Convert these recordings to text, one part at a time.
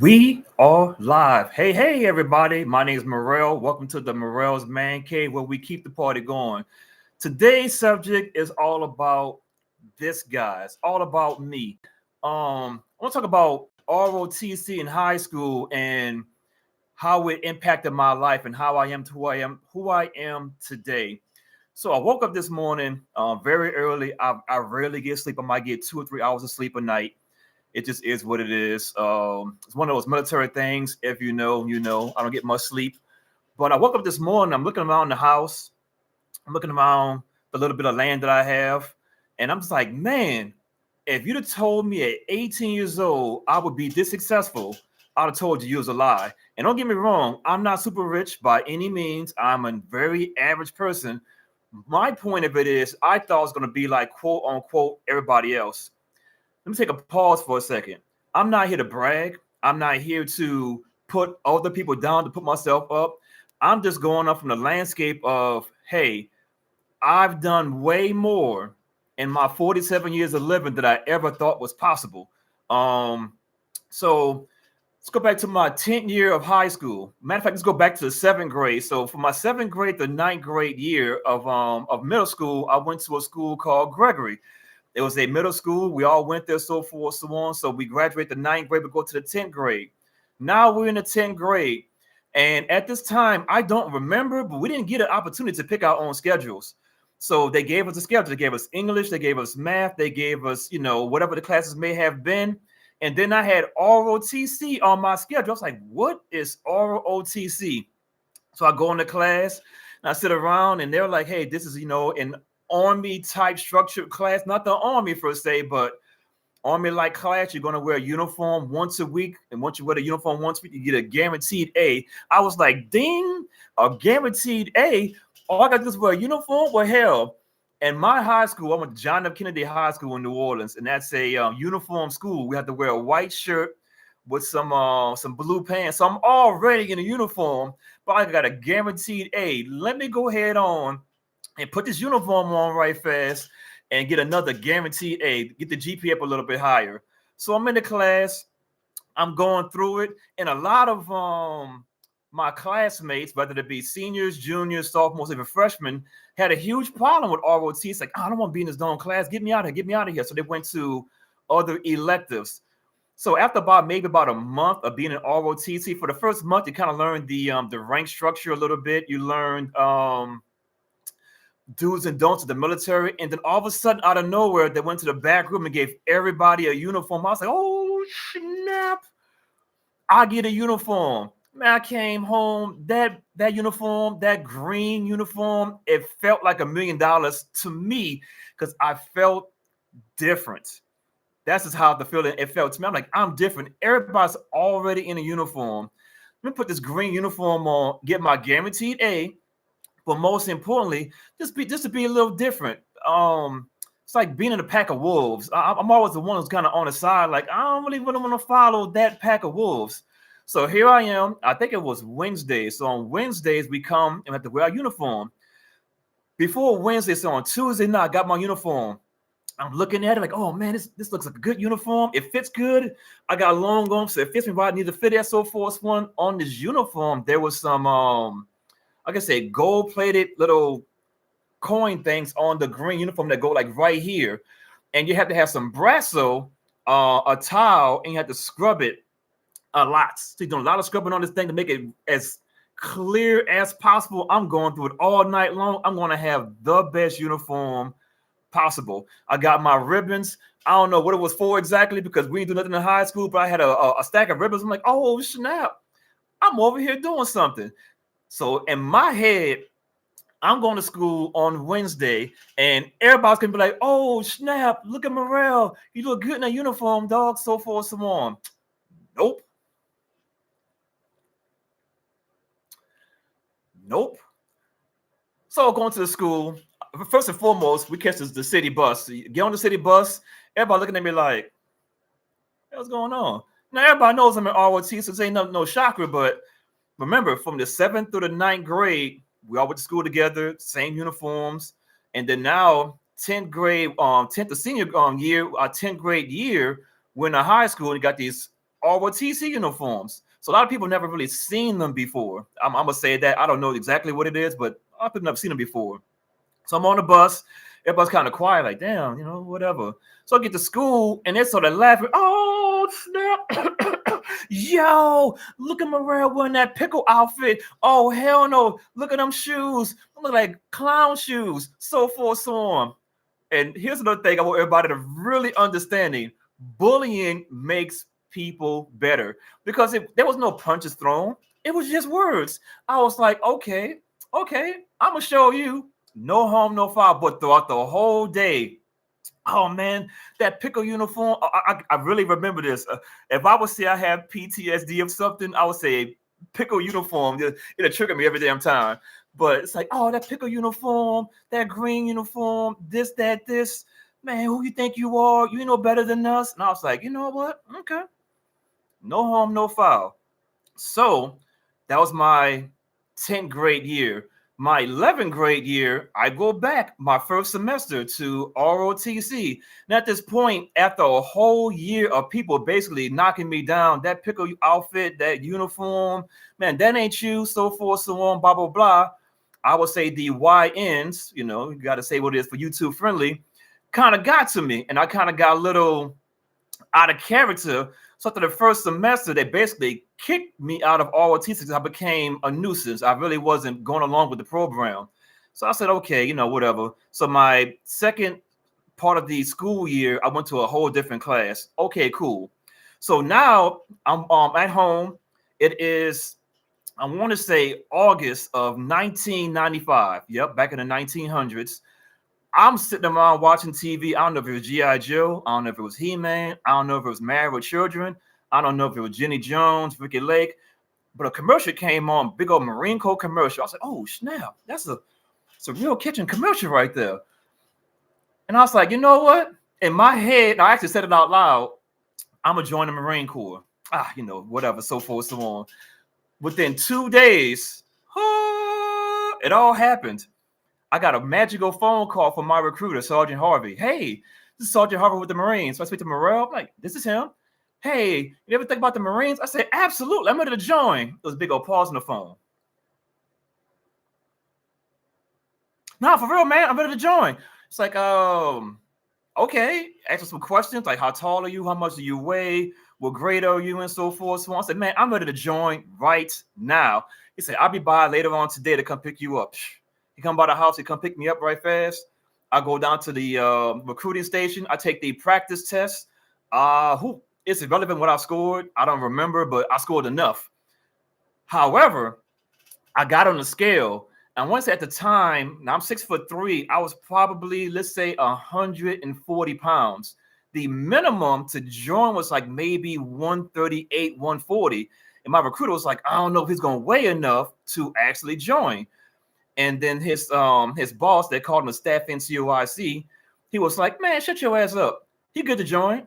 We are live. Hey, everybody. My name is Merrell. Welcome to the Merrell's Man Cave where we keep the party going. Today's subject is all about this, guys. All about me. I want to talk about ROTC in high school and how it impacted my life and how I am to who I am today. So I woke up this morning very early. I rarely get sleep. I might get 2 or 3 hours of sleep a night. It just is what it is. It's one of those military things. If you know, you know. I don't get much sleep. But I woke up this morning. I'm looking around the house. I'm looking around the little bit of land that I have. And I'm just like, man, if you'd have told me at 18 years old I would be this successful, I'd have told you was a lie. And don't get me wrong, I'm not super rich by any means. I'm a very average person. My point of it is I thought it was going to be like quote unquote everybody else. Let me take a pause for a second. I'm not here to brag. I'm not here to put other people down to put myself up. I'm just going up from the landscape of, hey, I've done way more in my 47 years of living than I ever thought was possible. So let's go back to my 10th year of high school. Matter of fact, let's go back to the seventh grade. So for my seventh grade to ninth grade year of middle school, I went to a school called Gregory. It was a middle school. We all went there, so forth, so on. So we graduate the ninth grade, we go to the 10th grade. Now we're in the 10th grade. And at this time, I don't remember, but we didn't get an opportunity to pick our own schedules. So they gave us a schedule. They gave us English, they gave us math, they gave us, whatever the classes may have been. And then I had ROTC on my schedule. I was like, what is ROTC? So I go into class and I sit around and they're like, hey, this is, an Army type structured class, not the Army per se, but Army like class. You're going to wear a uniform once a week. And once you wear the uniform once a week, you get a guaranteed A. I was like, ding, a guaranteed A. All I got to do is wear a uniform. Well, hell. And my high school, I went to John F. Kennedy High School in New Orleans, and that's a uniform school. We had to wear a white shirt with some blue pants. So I'm already in a uniform, but I got a guaranteed A. Let me go ahead on and put this uniform on right fast and get another guaranteed A, get the GPA up a little bit higher. So I'm in the class, I'm going through it, and a lot of my classmates, whether it be seniors, juniors, sophomores, even freshmen, had a huge problem with ROT. It's like, I don't want to be in this dumb class. Get me out of here. So they went to other electives. So after maybe about a month of being in ROTC, for the first month, you kind of learned the rank structure a little bit. You learned do's and don'ts of the military, and then all of a sudden, out of nowhere, they went to the back room and gave everybody a uniform. I was like, oh snap, I get a uniform. Man, I came home, that uniform, that green uniform, it felt like $1 million to me because I felt different. That's just how the feeling it felt to me. I'm like, I'm different. Everybody's already in a uniform. Let me put this green uniform on, get my guaranteed A. But most importantly, just to be a little different. It's like being in a pack of wolves. I'm always the one who's kind of on the side, like I don't really want to follow that pack of wolves. So here I am. I think it was Wednesday. So on Wednesdays we come and have to wear our uniform. Before Wednesday, so on Tuesday night, I got my uniform. I'm looking at it like, oh man, this looks like a good uniform. It fits good. I got long arms, so it fits me right. I need to fit it. So forth. One on this uniform, there was some like I said, gold-plated little coin things on the green uniform that go like right here. And you have to have some Brasso, a towel, and you have to scrub it a lot. So you're doing a lot of scrubbing on this thing to make it as clear as possible. I'm going through it all night long. I'm going to have the best uniform possible. I got my ribbons. I don't know what it was for exactly because we didn't do nothing in high school, but I had a stack of ribbons. I'm like, oh, snap. I'm over here doing something. So in my head, I'm going to school on Wednesday, and everybody's going to be like, oh, snap, look at Merrell. You look good in a uniform, dog, so forth, so on. Nope. So going to the school, first and foremost, we catch the city bus. So you get on the city bus, everybody looking at me like, what's going on? Now, everybody knows I'm in ROT, so this ain't no shocker, but remember, from the 7th through the 9th grade, we all went to school together, same uniforms. And then now, 10th grade, 10th to senior year, our 10th grade year, we're in a high school and got these ROTC uniforms. So a lot of people never really seen them before. I'm gonna say that I don't know exactly what it is, but a lot of people never seen them before. So I'm on the bus. Everybody's kind of quiet, like, damn, whatever. So I get to school and they're sort of laughing. Oh, snap. Yo, look at Merrell wearing that pickle outfit. Oh, hell no. Look at them shoes. They look like clown shoes. So forth, so on. And here's another thing I want everybody to really understanding. Bullying makes people better because there was no punches thrown. It was just words. I was like, okay, I'm going to show you. No harm, no foul. But throughout the whole day, oh man, that pickle uniform, I really remember this. If I would say I have PTSD of something, I would say pickle uniform. It'll trigger me every damn time. But it's like, oh, that pickle uniform, that green uniform, this, that, this. Man, who you think you are? You know better than us. And I was like, you know what? Okay. No harm, no foul. So that was my 10th grade year. My 11th grade year, I go back my first semester to ROTC. And at this point, after a whole year of people basically knocking me down, that pickle outfit, that uniform, man, that ain't you, so forth, so on, blah, blah, blah. I would say the YNs, you got to say what it is for YouTube friendly, kind of got to me. And I kind of got a little out of character. So after the first semester, they basically kicked me out of ROTC because I became a nuisance. I really wasn't going along with the program. So I said, okay, whatever. So my second part of the school year, I went to a whole different class. Okay, cool. So now I'm at home. It is, I want to say August of 1995. Yep, back in the 1900s. I'm sitting around watching TV. I don't know if it was G.I. Joe. I don't know if it was He-Man. I don't know if it was Married with Children. I don't know if it was Jenny Jones, Ricky Lake. But a commercial came on, big old Marine Corps commercial. I was like, oh, snap. It's a real kitchen commercial right there. And I was like, you know what? In my head, I actually said it out loud. I'm going to join the Marine Corps. Whatever, so forth, so on. Within 2 days, it all happened. I got a magical phone call from my recruiter, Sergeant Harvey. Hey, this is Sergeant Harvey with the Marines. So I speak to Merrell. I'm like, this is him. Hey, you ever think about the Marines? I said, absolutely. I'm ready to join. It was a big old pause on the phone. No, for real, man. I'm ready to join. It's like, okay. Ask some questions like, how tall are you? How much do you weigh? What grade are you? And so forth. So on. I said, man, I'm ready to join right now. He said, I'll be by later on today to come pick you up. He come by the house. He come pick me up right fast. I go down to the recruiting station. I take the practice test. It's irrelevant what I scored. I don't remember, but I scored enough. However, I got on the scale. And once at the time, now I'm 6'3", I was probably, let's say, 140 pounds. The minimum to join was like maybe 138, 140. And my recruiter was like, I don't know if he's going to weigh enough to actually join. And then his boss, they called him a staff NCOIC, he was like, man, shut your ass up. He good to join.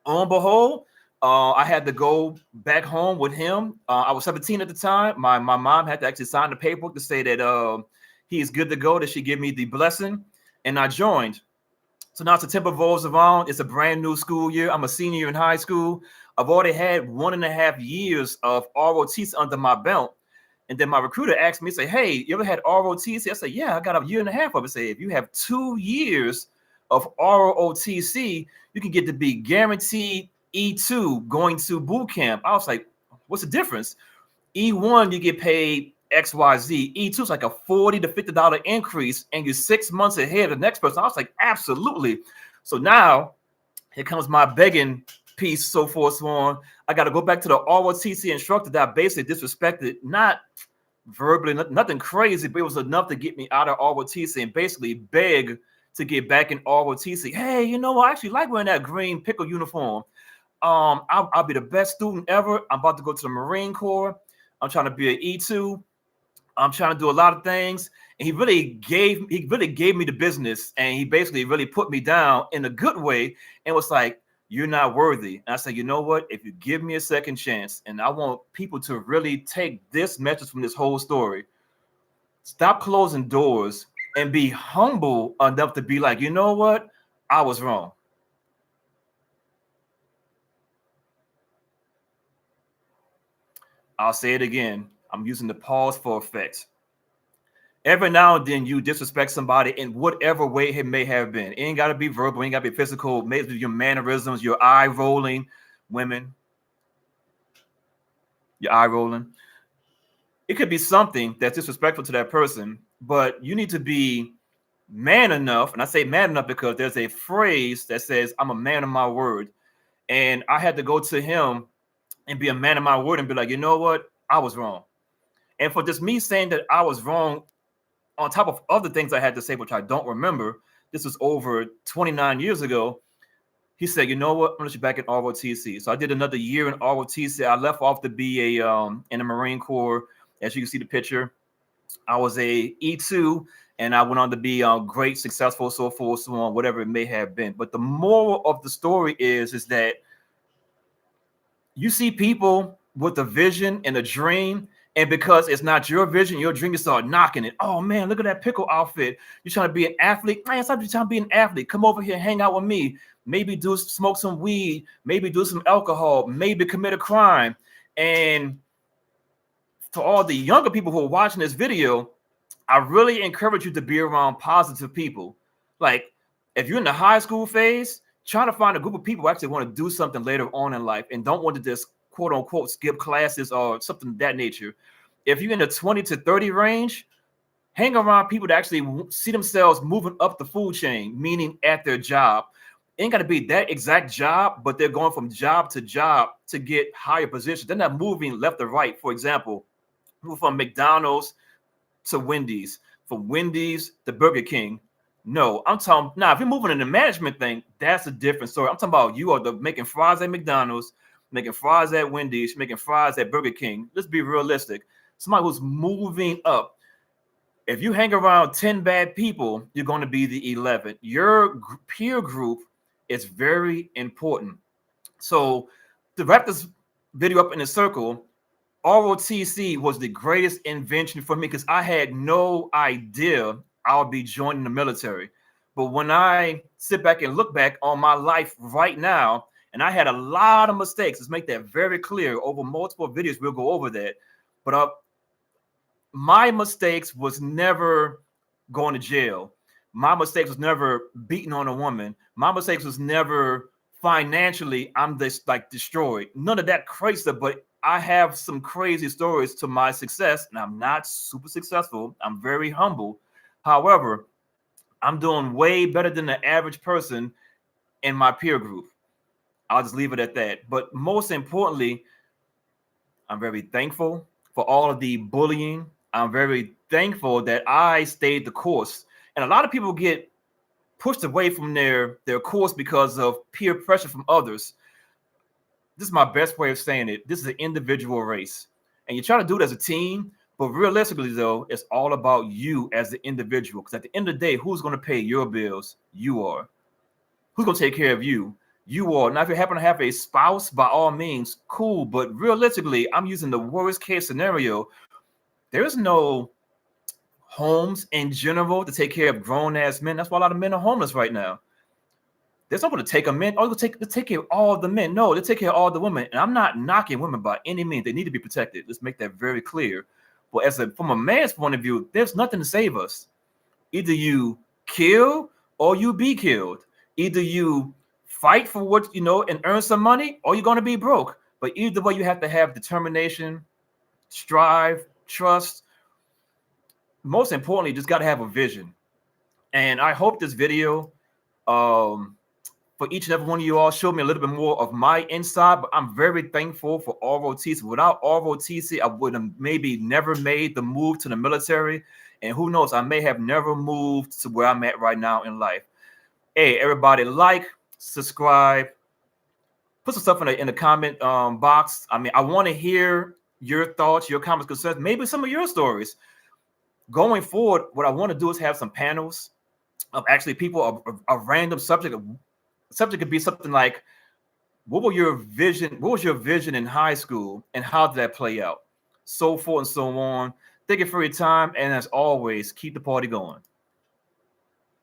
On behold, I had to go back home with him. I was 17 at the time. My mom had to actually sign the paperwork to say that he's good to go, that she gave me the blessing. And I joined. So now September rolls around. It's a brand new school year. I'm a senior in high school. I've already had 1.5 years of ROTC under my belt. And then my recruiter asked me, say, hey, you ever had ROTC? I said, yeah, I got 1.5 years of it. Say, if you have 2 years of ROTC, you can get to be guaranteed E2 going to boot camp. I was like, what's the difference? E1, you get paid XYZ. E2 is like a $40 to $50 increase, and you're 6 months ahead of the next person. I was like, absolutely. So now here comes my begging piece, so forth, so on. I got to go back to the ROTC instructor that I basically disrespected, not verbally, nothing crazy, but it was enough to get me out of ROTC and basically beg to get back in ROTC. Hey, I actually like wearing that green pickle uniform. I'll be the best student ever. I'm about to go to the Marine Corps. I'm trying to be an E2. I'm trying to do a lot of things. And he really gave me the business, and he basically really put me down in a good way and was like, you're not worthy. And I said, you know what? If you give me a second chance, and I want people to really take this message from this whole story, stop closing doors and be humble enough to be like, you know what? I was wrong. I'll say it again. I'm using the pause for effect. Every now and then you disrespect somebody in whatever way it may have been. It ain't got to be verbal, it ain't got to be physical. Maybe your mannerisms, your eye rolling, women, your eye rolling. It could be something that's disrespectful to that person, but you need to be man enough. And I say man enough because there's a phrase that says, I'm a man of my word. And I had to go to him and be a man of my word and be like, you know what? I was wrong. And for just me saying that I was wrong, on top of other things I had to say, which I don't remember, this was over 29 years ago. He said, you know what? I'm going to let you back in ROTC. So I did another year in ROTC. I left off to be in the Marine Corps. As you can see the picture, I was a E2, and I went on to be great, successful, so forth, so on, whatever it may have been. But the moral of the story is that you see people with a vision and a dream, and because it's not your vision, your dream, you start knocking it. Oh man, look at that pickle outfit. You're trying to be an athlete. Man, stop trying to be an athlete. Come over here, hang out with me. Maybe smoke some weed. Maybe do some alcohol. Maybe commit a crime. And to all the younger people who are watching this video, I really encourage you to be around positive people. Like if you're in the high school phase, trying to find a group of people who actually want to do something later on in life and don't want to just quote unquote skip classes or something of that nature. If you're in the 20 to 30 range, hang around people that actually see themselves moving up the food chain, meaning at their job. It ain't got to be that exact job, but they're going from job to job to get higher positions. They're not moving left or right. For example, move from McDonald's to Wendy's, from Wendy's to Burger King. No, I'm talking now. If you're moving in the management thing, that's a different story. I'm talking about you are making fries at McDonald's, making fries at Wendy's, making fries at Burger King. Let's be realistic. Somebody who's moving up. If you hang around 10 bad people, you're going to be the 11th. Your peer group is very important. So to wrap this video up in a circle, ROTC was the greatest invention for me because I had no idea I would be joining the military. But when I sit back and look back on my life right now, and I had a lot of mistakes, let's make that very clear. Over multiple videos, we'll go over that. But my mistakes was never going to jail. My mistakes was never beating on a woman. My mistakes was never financially, I'm just like destroyed. None of that crazy stuff, but I have some crazy stories to my success, and I'm not super successful. I'm very humble. However, I'm doing way better than the average person in my peer group. I'll just leave it at that. But most importantly, I'm very thankful for all of the bullying. I'm very thankful that I stayed the course. And a lot of people get pushed away from their course because of peer pressure from others. This is my best way of saying it. This is an individual race. And you try to do it as a team, but realistically, though, it's all about you as the individual. Because at the end of the day, who's going to pay your bills? You are. Who's going to take care of you? You are. Now, if you happen to have a spouse, by all means, cool. But realistically, I'm using the worst case scenario. There's no homes in general to take care of grown-ass men. That's why a lot of men are homeless right now. There's nobody to take them in. Oh, they take care of all the men. No, they take care of all the women. And I'm not knocking women by any means. They need to be protected. Let's make that very clear. But from a man's point of view, there's nothing to save us. Either you kill or you be killed. Either you fight for what you know and earn some money, or you're going to be broke. But either way, you have to have determination, strive, trust. Most importantly, you just got to have a vision. And I hope this video, for each and every one of you all, showed me a little bit more of my insight. But I'm very thankful for ROTC. Without ROTC, I would have maybe never made the move to the military. And who knows, I may have never moved to where I'm at right now in life. Hey, everybody, like, subscribe, put some stuff in the comment box. I mean, I want to hear your thoughts, your comments, concerns, maybe some of your stories. Going forward, what I want to do is have some panels of actually people, a random subject. Subject could be something like, what was your vision in high school, and how did that play out? So forth and so on. Thank you for your time, and as always, keep the party going.